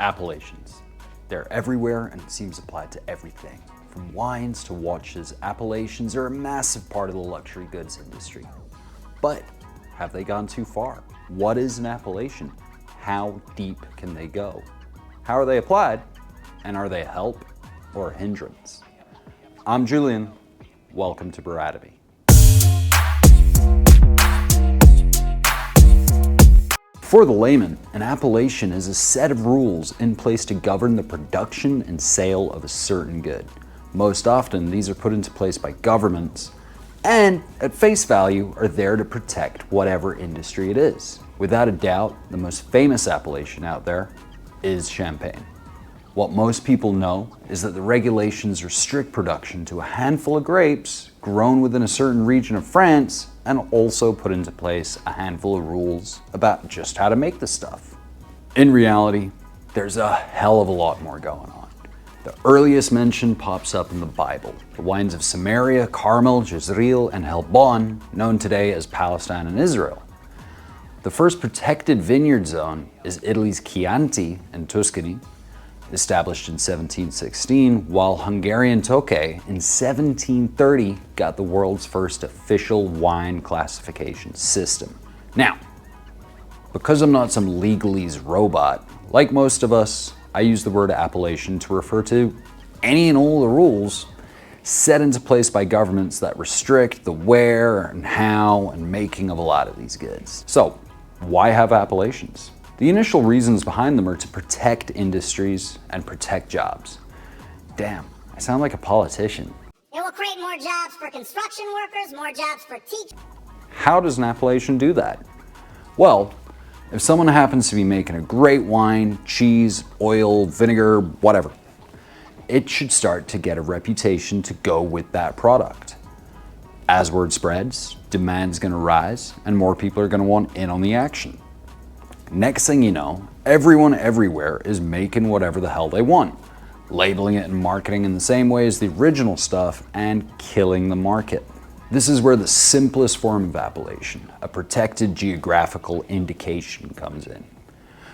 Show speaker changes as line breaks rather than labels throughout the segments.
Appellations. They're everywhere and it seems applied to everything. From wines to watches, appellations are a massive part of the luxury goods industry. But have they gone too far? What is an appellation? How deep can they go? How are they applied? And are they a help or a hindrance? I'm Julian. Welcome to Barademy. For the layman, an appellation is a set of rules in place to govern the production and sale of a certain good. Most often, these are put into place by governments and, at face value, are there to protect whatever industry it is. Without a doubt, the most famous appellation out there is champagne. What most people know is that the regulations restrict production to a handful of grapes grown within a certain region of France and also put into place a handful of rules about just how to make the stuff. In reality, there's a hell of a lot more going on. The earliest mention pops up in the Bible. The wines of Samaria, Carmel, Jezreel, and Helbon, known today as Palestine and Israel. The first protected vineyard zone is Italy's Chianti in Tuscany, established in 1716, while Hungarian Tokaj in 1730 got the world's first official wine classification system. Now, because I'm not some legalese robot, like most of us, I use the word appellation to refer to any and all the rules set into place by governments that restrict the where and how and making of a lot of these goods. So, why have appellations? The initial reasons behind them are to protect industries and protect jobs. Damn, I sound like a politician.
It will create more jobs for construction workers, more jobs for teachers.
How does an appellation do that? Well, if someone happens to be making a great wine, cheese, oil, vinegar, whatever, it should start to get a reputation to go with that product. As word spreads, demand's gonna rise and more people are gonna want in on the action. Next thing you know, everyone everywhere is making whatever the hell they want, labeling it and marketing in the same way as the original stuff and killing the market. This is where the simplest form of appellation, a protected geographical indication, comes in.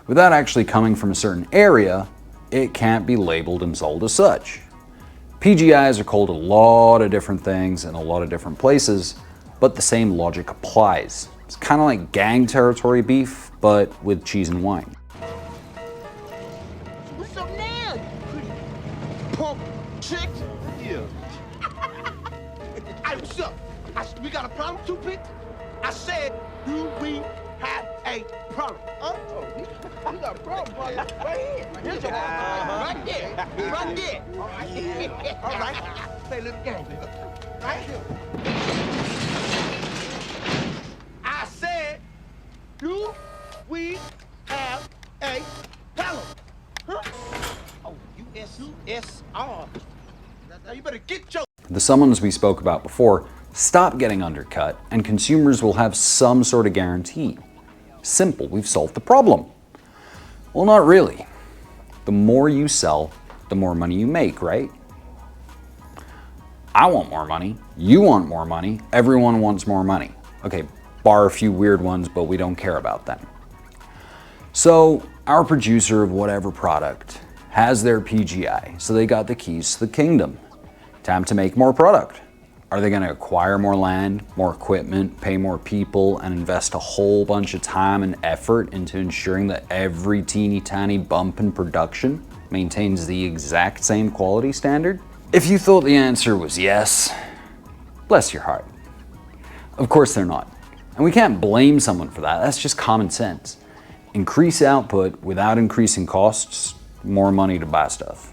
Without actually coming from a certain area, it can't be labeled and sold as such. PGIs are called a lot of different things in a lot of different places, but the same logic applies. It's kind of like gang territory beef, but with cheese and wine.
What's up now, you pretty punk chick? Yeah. Hey, what's up? We got a problem, Toothpick? I said, do we have a problem? Oh, we got a problem, boy. Right here. Here's your right there. Right there. All right. Yeah. All right. Play a little game. Right here. I said, do we have a problem? Huh? Oh, USR. Now you better get your...
The summons we spoke about before stop getting undercut and consumers will have some sort of guarantee. Simple, we've solved the problem. Well, not really. The more you sell, the more money you make, right? I want more money, you want more money, everyone wants more money. Okay, bar a few weird ones, but we don't care about them. So our producer of whatever product has their PGI, so they got the keys to the kingdom. Time to make more product. Are they gonna acquire more land, more equipment, pay more people, and invest a whole bunch of time and effort into ensuring that every teeny tiny bump in production maintains the exact same quality standard? If you thought the answer was yes, bless your heart. Of course they're not. And we can't blame someone for that, that's just common sense. Increase output without increasing costs, more money to buy stuff.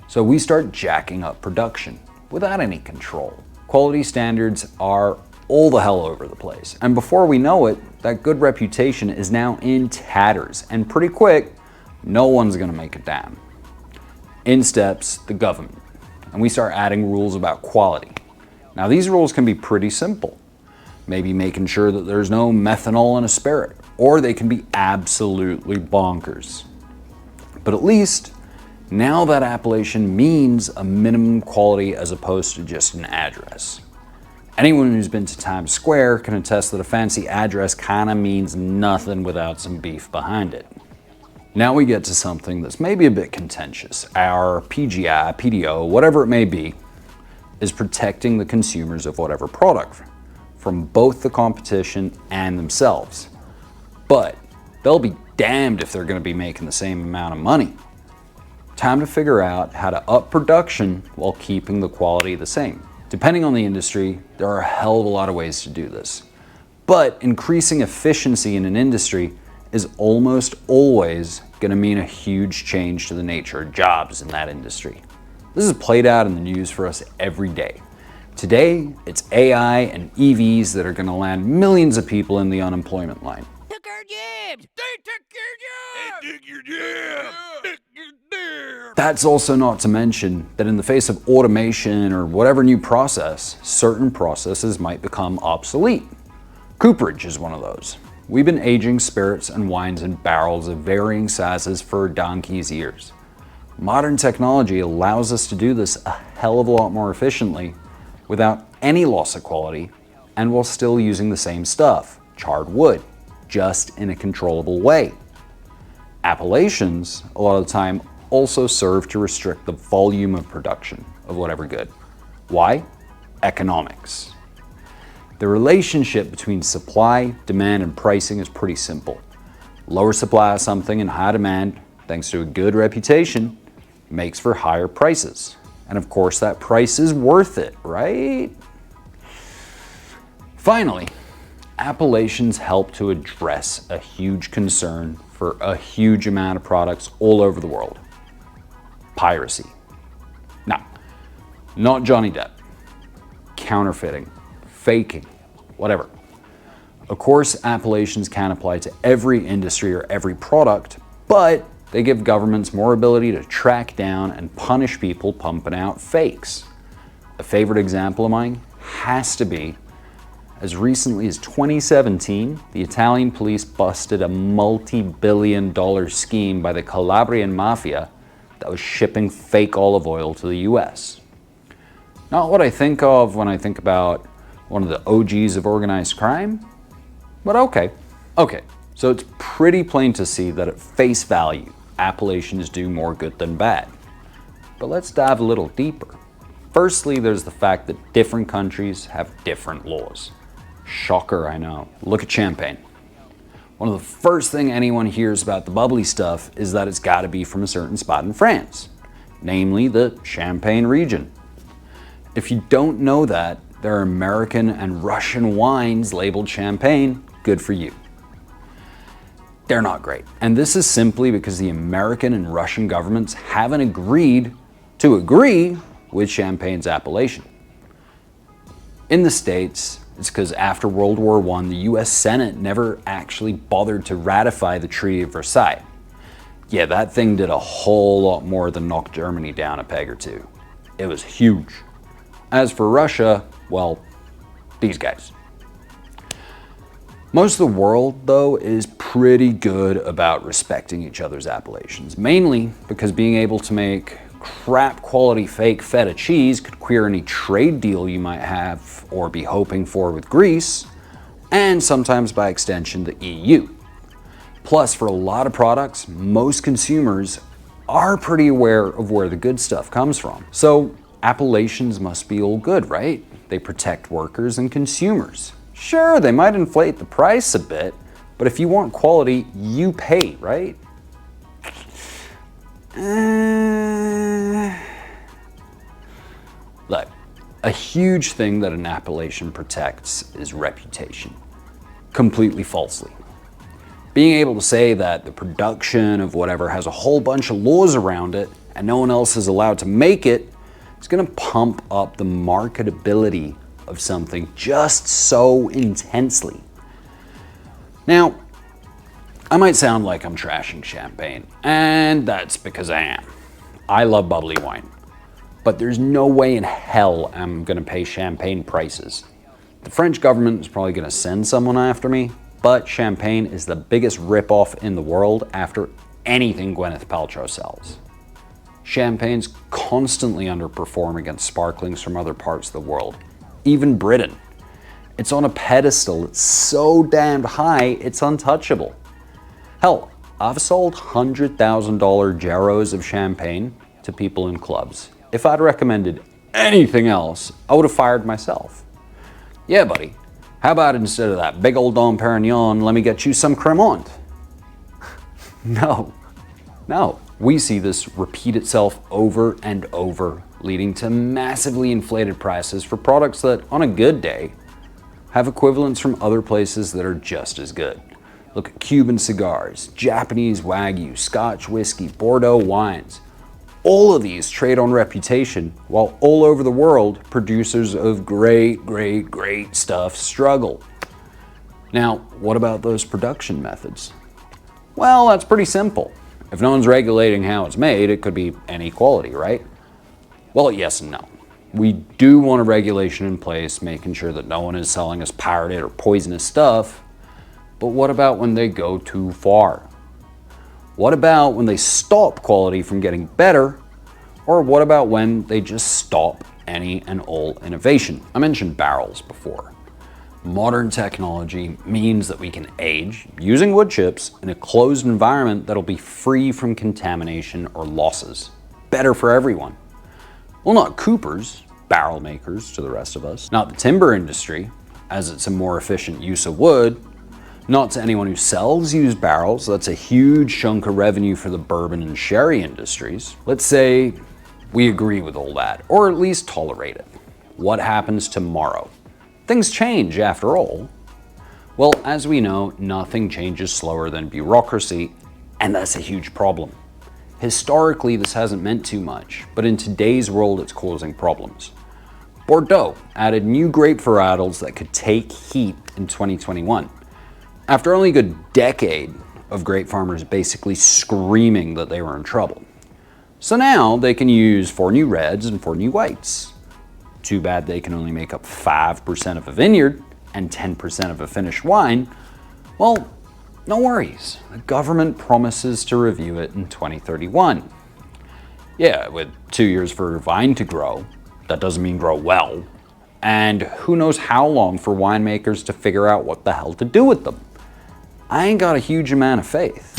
So we start jacking up production without any control. Quality standards are all the hell over the place. And before we know it, that good reputation is now in tatters. And pretty quick, no one's gonna make a damn. In steps the government. And we start adding rules about quality. Now these rules can be pretty simple. Maybe making sure that there's no methanol in a spirit, or they can be absolutely bonkers. But at least, now that appellation means a minimum quality as opposed to just an address. Anyone who's been to Times Square can attest that a fancy address kinda means nothing without some beef behind it. Now we get to something that's maybe a bit contentious. Our PGI, PDO, whatever it may be, is protecting the consumers of whatever product from both the competition and themselves. But they'll be damned if they're going to be making the same amount of money. Time to figure out how to up production while keeping the quality the same. Depending on the industry, there are a hell of a lot of ways to do this. But increasing efficiency in an industry is almost always going to mean a huge change to the nature of jobs in that industry. This is played out in the news for us every day. Today, it's AI and EVs that are going to land millions of people in the unemployment line.
Took our jobs! They took your jobs! They took your jobs! Took your jobs!
That's also not to mention that in the face of automation or whatever new process, certain processes might become obsolete. Cooperage is one of those. We've been aging spirits and wines in barrels of varying sizes for donkey's years. Modern technology allows us to do this a hell of a lot more efficiently without any loss of quality and while still using the same stuff, charred wood, just in a controllable way. Appellations, a lot of the time, also serve to restrict the volume of production of whatever good. Why? Economics. The relationship between supply, demand, and pricing is pretty simple. Lower supply of something and high demand, thanks to a good reputation, makes for higher prices. And of course, that price is worth it, right? Finally, appellations help to address a huge concern for a huge amount of products all over the world. Piracy. Now, not Johnny Depp. Counterfeiting. Faking, whatever. Of course, appellations can't apply to every industry or every product, but they give governments more ability to track down and punish people pumping out fakes. A favorite example of mine has to be, as recently as 2017, the Italian police busted a multi-billion-dollar scheme by the Calabrian mafia that was shipping fake olive oil to the US. Not what I think of when I think about one of the OGs of organized crime, but okay. Okay, so it's pretty plain to see that at face value, appellations do more good than bad. But let's dive a little deeper. Firstly, there's the fact that different countries have different laws. Shocker, I know. Look at champagne. One of the first thing anyone hears about the bubbly stuff is that it's gotta be from a certain spot in France, namely the Champagne region. If you don't know that, there are American and Russian wines labeled champagne, good for you. They're not great. And this is simply because the American and Russian governments haven't agreed to agree with champagne's appellation. In the States, it's because after World War I, the US Senate never actually bothered to ratify the Treaty of Versailles. Yeah, that thing did a whole lot more than knock Germany down a peg or two. It was huge. As for Russia, well, these guys. Most of the world, though, is pretty good about respecting each other's appellations, mainly because being able to make crap quality fake feta cheese could queer any trade deal you might have or be hoping for with Greece, and sometimes by extension the EU. Plus, for a lot of products, most consumers are pretty aware of where the good stuff comes from. So appellations must be all good, right? They protect workers and consumers. Sure, they might inflate the price a bit, but if you want quality, you pay, right? Look, a huge thing that an appellation protects is reputation. Completely falsely. Being able to say that the production of whatever has a whole bunch of laws around it and no one else is allowed to make it, it's going to pump up the marketability of something just so intensely. Now, I might sound like I'm trashing champagne, and that's because I am. I love bubbly wine, but there's no way in hell I'm going to pay champagne prices. The French government is probably going to send someone after me, but champagne is the biggest ripoff in the world after anything Gwyneth Paltrow sells. Champagnes constantly underperform against sparklings from other parts of the world, even Britain. It's on a pedestal, it's so damned high, it's untouchable. Hell, I've sold $100,000 jarros of champagne to people in clubs. If I'd recommended anything else, I would have fired myself. Yeah, buddy, how about instead of that big old Dom Perignon, let me get you some Cremant? No. We see this repeat itself over and over, leading to massively inflated prices for products that, on a good day, have equivalents from other places that are just as good. Look at Cuban cigars, Japanese Wagyu, Scotch whiskey, Bordeaux wines. All of these trade on reputation, while all over the world, producers of great stuff struggle. Now, what about those production methods? Well, that's pretty simple. If no one's regulating how it's made, it could be any quality, right? Well, yes and no. We do want a regulation in place, making sure that no one is selling us pirated or poisonous stuff. But what about when they go too far? What about when they stop quality from getting better? Or what about when they just stop any and all innovation? I mentioned barrels before. Modern technology means that we can age, using wood chips, in a closed environment that'll be free from contamination or losses. Better for everyone. Well, not coopers, barrel makers to the rest of us. Not the timber industry, as it's a more efficient use of wood. Not to anyone who sells used barrels, that's a huge chunk of revenue for the bourbon and sherry industries. Let's say we agree with all that, or at least tolerate it. What happens tomorrow? Things change after all. Well, as we know, nothing changes slower than bureaucracy, and that's a huge problem. Historically, this hasn't meant too much, but in today's world, it's causing problems. Bordeaux added new grape varietals that could take heat in 2021. After only a good decade of grape farmers basically screaming that they were in trouble. So now they can use 4 new reds and 4 new whites. Too bad they can only make up 5% of a vineyard and 10% of a finished wine. Well, no worries. The government promises to review it in 2031. Yeah, with 2 years for a vine to grow, that doesn't mean grow well. And who knows how long for winemakers to figure out what the hell to do with them. I ain't got a huge amount of faith.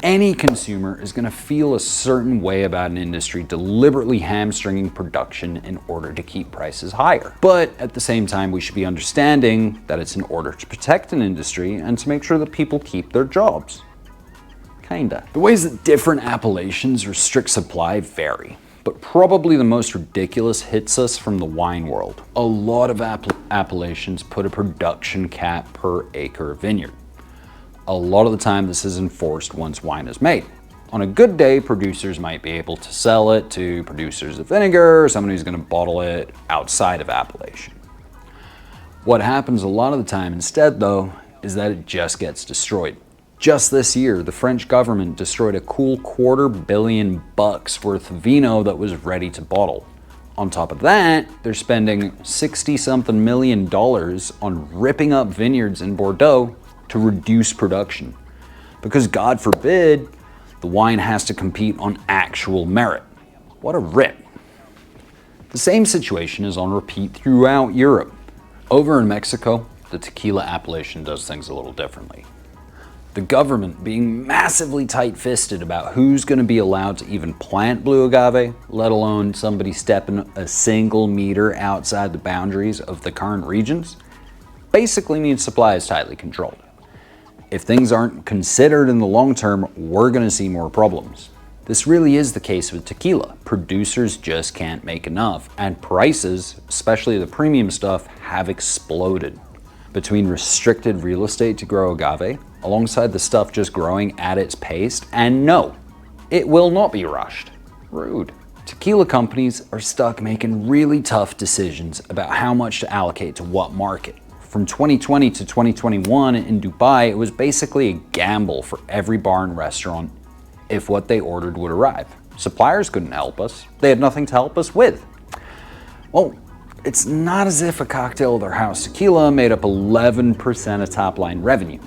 Any consumer is going to feel a certain way about an industry deliberately hamstringing production in order to keep prices higher. But at the same time, we should be understanding that it's in order to protect an industry and to make sure that people keep their jobs. Kinda. The ways that different appellations restrict supply vary, but probably the most ridiculous hits us from the wine world. A lot of appellations put a production cap per acre vineyard. A lot of the time this is enforced once wine is made. On a good day, producers might be able to sell it to producers of vinegar or someone who's going to bottle it outside of appellation. What happens a lot of the time instead, though, is that it just gets destroyed. Just this year, the French government destroyed a cool $250 million worth of vino that was ready to bottle. On top of that, they're spending $60-something million on ripping up vineyards in Bordeaux to reduce production. Because God forbid, the wine has to compete on actual merit. What a rip. The same situation is on repeat throughout Europe. Over in Mexico, the tequila appellation does things a little differently. The government being massively tight-fisted about who's going to be allowed to even plant blue agave, let alone somebody stepping a single meter outside the boundaries of the current regions, basically means supply is tightly controlled. If things aren't considered in the long term, we're going to see more problems. This really is the case with tequila. Producers just can't make enough, and prices, especially the premium stuff, have exploded. Between restricted real estate to grow agave, alongside the stuff just growing at its pace, and no, it will not be rushed. Rude. Tequila companies are stuck making really tough decisions about how much to allocate to what market. From 2020 to 2021 in Dubai, it was basically a gamble for every bar and restaurant if what they ordered would arrive. Suppliers couldn't help us. They had nothing to help us with. Well, it's not as if a cocktail of their house tequila made up 11% of top line revenue.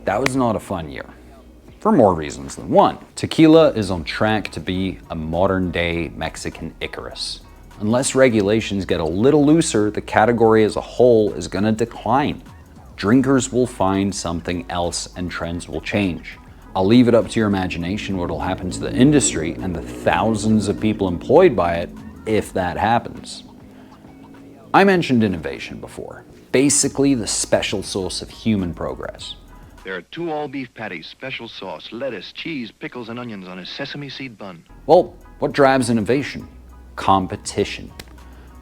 That was not a fun year, for more reasons than one. Tequila is on track to be a modern day Mexican Icarus. Unless regulations get a little looser, the category as a whole is going to decline. drinkers will find something else and trends will change. I'll leave it up to your imagination what will happen to the industry and the thousands of people employed by it if that happens. I mentioned innovation before, basically the special sauce of human progress.
There are 2 all-beef patties, special sauce, lettuce, cheese, pickles, and onions on a sesame seed bun.
Well, what drives innovation? Competition.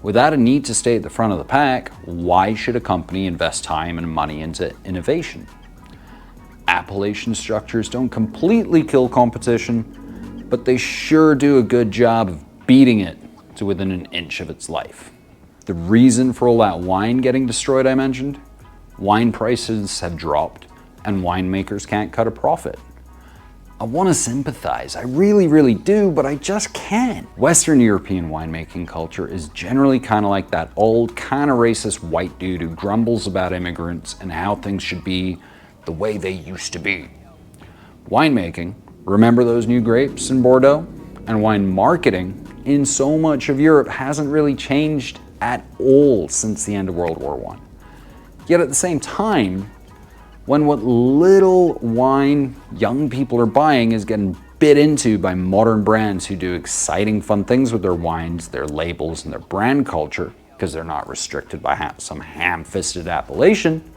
Without a need to stay at the front of the pack, why should a company invest time and money into innovation? Appellation structures don't completely kill competition, but they sure do a good job of beating it to within an inch of its life. The reason for all that wine getting destroyed I mentioned? Wine prices have dropped and winemakers can't cut a profit. I want to sympathize, I really do, but I just can't. Western European winemaking culture is generally kind of like that old, kind of racist white dude who grumbles about immigrants and how things should be the way they used to be. Winemaking, remember those new grapes in Bordeaux? And wine marketing in so much of Europe hasn't really changed at all since the end of World War I. Yet at the same time, when what little wine young people are buying is getting bit into by modern brands who do exciting fun things with their wines, their labels, and their brand culture, because they're not restricted by some ham-fisted appellation,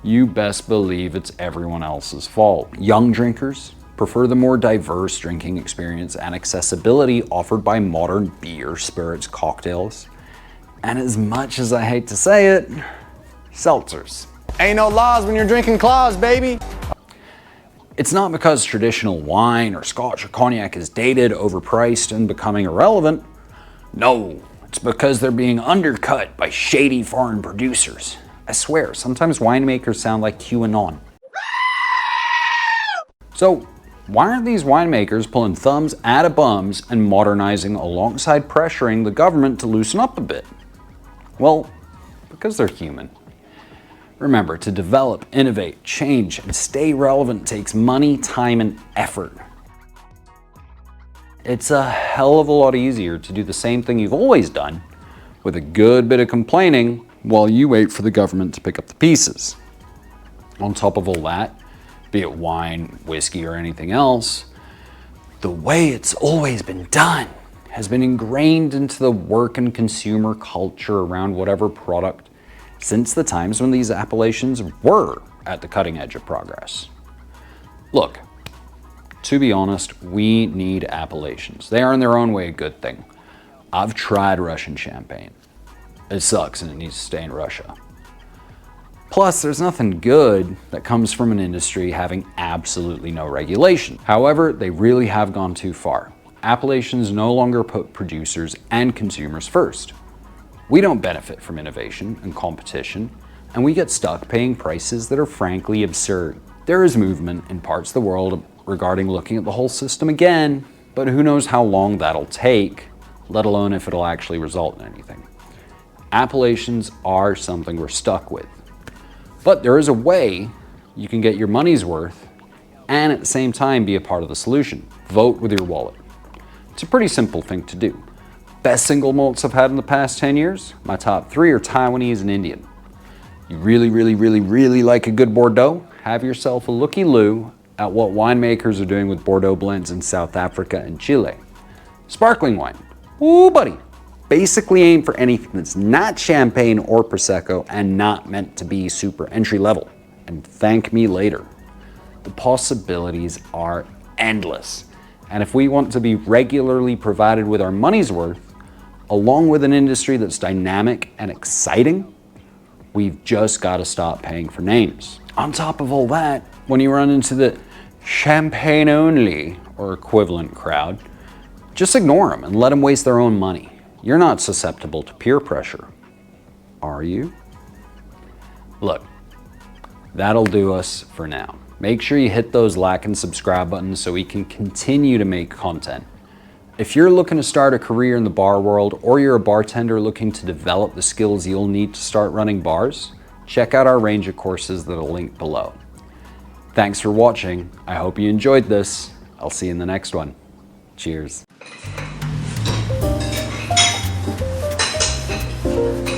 you best believe it's everyone else's fault. Young drinkers prefer the more diverse drinking experience and accessibility offered by modern beer, spirits, cocktails, and as much as I hate to say it, seltzers.
Ain't no laws when you're drinking claws, baby.
It's not because traditional wine or scotch or cognac is dated, overpriced, and becoming irrelevant. No, it's because they're being undercut by shady foreign producers. I swear, sometimes winemakers sound like QAnon. So, why aren't these winemakers pulling thumbs out of bums and modernizing alongside pressuring the government to loosen up a bit? Well, because they're human. Remember, to develop, innovate, change, and stay relevant takes money, time, and effort. It's a hell of a lot easier to do the same thing you've always done with a good bit of complaining while you wait for the government to pick up the pieces. On top of all that, be it wine, whiskey, or anything else, the way it's always been done has been ingrained into the work and consumer culture around whatever product since the times when these appellations were at the cutting edge of progress. Look, to be honest, we need appellations. They are in their own way a good thing. I've tried Russian champagne. It sucks and it needs to stay in Russia. Plus, there's nothing good that comes from an industry having absolutely no regulation. However, they really have gone too far. Appellations no longer put producers and consumers first. We don't benefit from innovation and competition, and we get stuck paying prices that are frankly absurd. There is movement in parts of the world regarding looking at the whole system again, but who knows how long that'll take, let alone if it'll actually result in anything. Appellations are something we're stuck with. But there is a way you can get your money's worth and at the same time be a part of the solution. Vote with your wallet. It's a pretty simple thing to do. Best single malts I've had in the past 10 years, my top 3 are Taiwanese and Indian. You really like a good Bordeaux? Have yourself a looky-loo at what winemakers are doing with Bordeaux blends in South Africa and Chile. Sparkling wine, ooh buddy. Basically aim for anything that's not champagne or Prosecco and not meant to be super entry level. And thank me later. The possibilities are endless. And if we want to be regularly provided with our money's worth, along with an industry that's dynamic and exciting, we've just got to stop paying for names. On top of all that, when you run into the champagne only or equivalent crowd, just ignore them and let them waste their own money. You're not susceptible to peer pressure, are you? Look, that'll do us for now. Make sure you hit those like and subscribe buttons so we can continue to make content. If you're looking to start a career in the bar world, or you're a bartender looking to develop the skills you'll need to start running bars, check out our range of courses that'll link below. Thanks for watching. I hope you enjoyed this. I'll see you in the next one. Cheers.